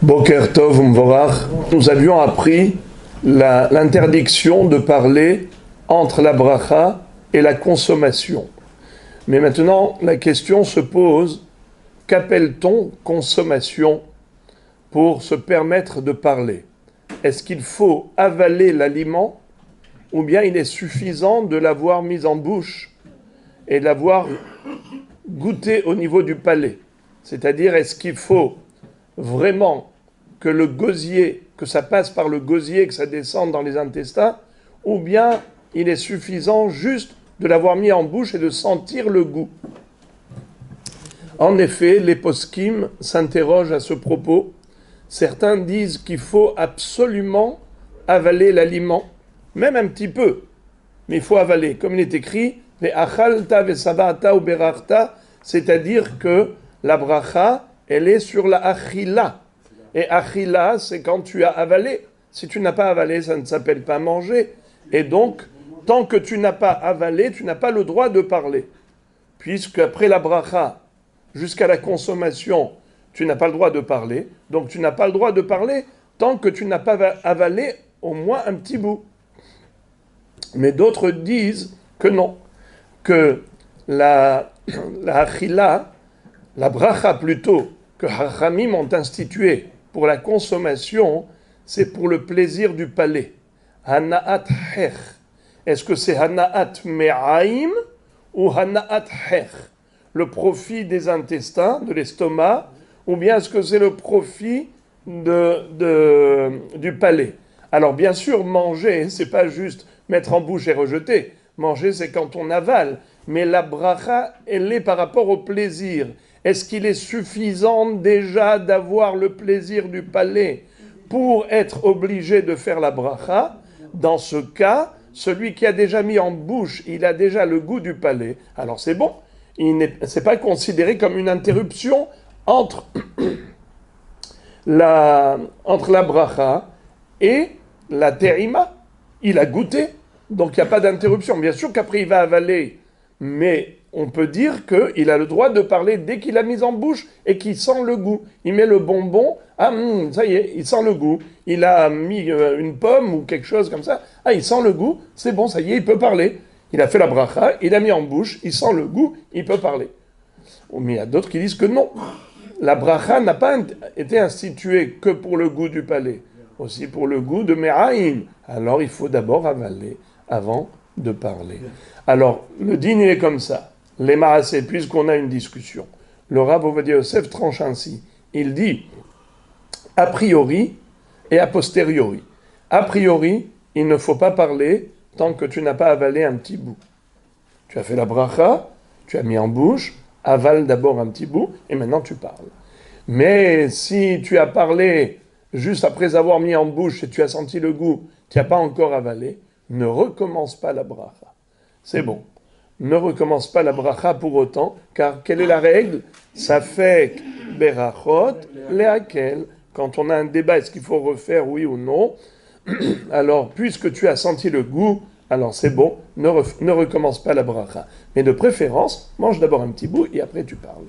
Boker Tov Umvorach. Nous avions appris l'interdiction de parler entre la bracha et la consommation. Mais maintenant, la question se pose, qu'appelle-t-on consommation pour se permettre de parler? Est-ce qu'il faut avaler l'aliment ou bien il est suffisant de l'avoir mis en bouche et de l'avoir goûté au niveau du palais? C'est-à-dire, est-ce qu'il faut vraiment que le gosier, que ça passe par le gosier, que ça descende dans les intestins, ou bien il est suffisant juste de l'avoir mis en bouche et de sentir le goût? En effet, les poskim s'interrogent à ce propos. Certains disent qu'il faut absolument avaler l'aliment, même un petit peu, mais il faut avaler. Comme il est écrit, c'est-à-dire que la bracha, elle est sur la achila. Et achila, c'est quand tu as avalé. Si tu n'as pas avalé, ça ne s'appelle pas manger. Et donc, tant que tu n'as pas avalé, tu n'as pas le droit de parler. Puisque après la bracha, jusqu'à la consommation, tu n'as pas le droit de parler. Donc tu n'as pas le droit de parler tant que tu n'as pas avalé au moins un petit bout. Mais d'autres disent que non. Que la achila, la bracha plutôt, que Hachamim ont institué pour la consommation, c'est pour le plaisir du palais. Hana'at hech. Est-ce que c'est hana'at me'aim ou hana'at hech? Le profit des intestins, de l'estomac, ou bien est-ce que c'est le profit du palais? Alors bien sûr, manger, c'est pas juste mettre en bouche et rejeter. Manger, c'est quand on avale. Mais la bracha, elle est par rapport au plaisir. Est-ce qu'il est suffisant déjà d'avoir le plaisir du palais pour être obligé de faire la bracha? Dans ce cas, celui qui a déjà mis en bouche, il a déjà le goût du palais. Alors c'est bon. C'est pas considéré comme une interruption entre la bracha et la terima. Il a goûté, donc il n'y a pas d'interruption. Bien sûr qu'après il va avaler, mais on peut dire qu'il a le droit de parler dès qu'il a mis en bouche et qu'il sent le goût. Il met le bonbon, ça y est, il sent le goût. Il a mis une pomme ou quelque chose comme ça, il sent le goût, c'est bon, ça y est, il peut parler. Il a fait la bracha, il a mis en bouche, il sent le goût, il peut parler. Mais il y a d'autres qui disent que non. La bracha n'a pas été instituée que pour le goût du palais, aussi pour le goût de Me'aim. Alors il faut d'abord avaler avant de parler. Alors, le dîner est comme ça. Les Maaseh, puisqu'on a une discussion. Le Rav Ovadia Yosef tranche ainsi. Il dit, a priori et a posteriori. A priori, il ne faut pas parler tant que tu n'as pas avalé un petit bout. Tu as fait la bracha, tu as mis en bouche, avale d'abord un petit bout, et maintenant tu parles. Mais si tu as parlé juste après avoir mis en bouche et tu as senti le goût, tu n'as pas encore avalé, ne recommence pas la bracha. C'est bon. Ne recommence pas la bracha pour autant, car quelle est la règle? Ça fait berachot lehakel. Quand on a un débat, est-ce qu'il faut refaire oui ou non? Alors, puisque tu as senti le goût, alors c'est bon, ne recommence pas la bracha. Mais de préférence, mange d'abord un petit bout et après tu parles.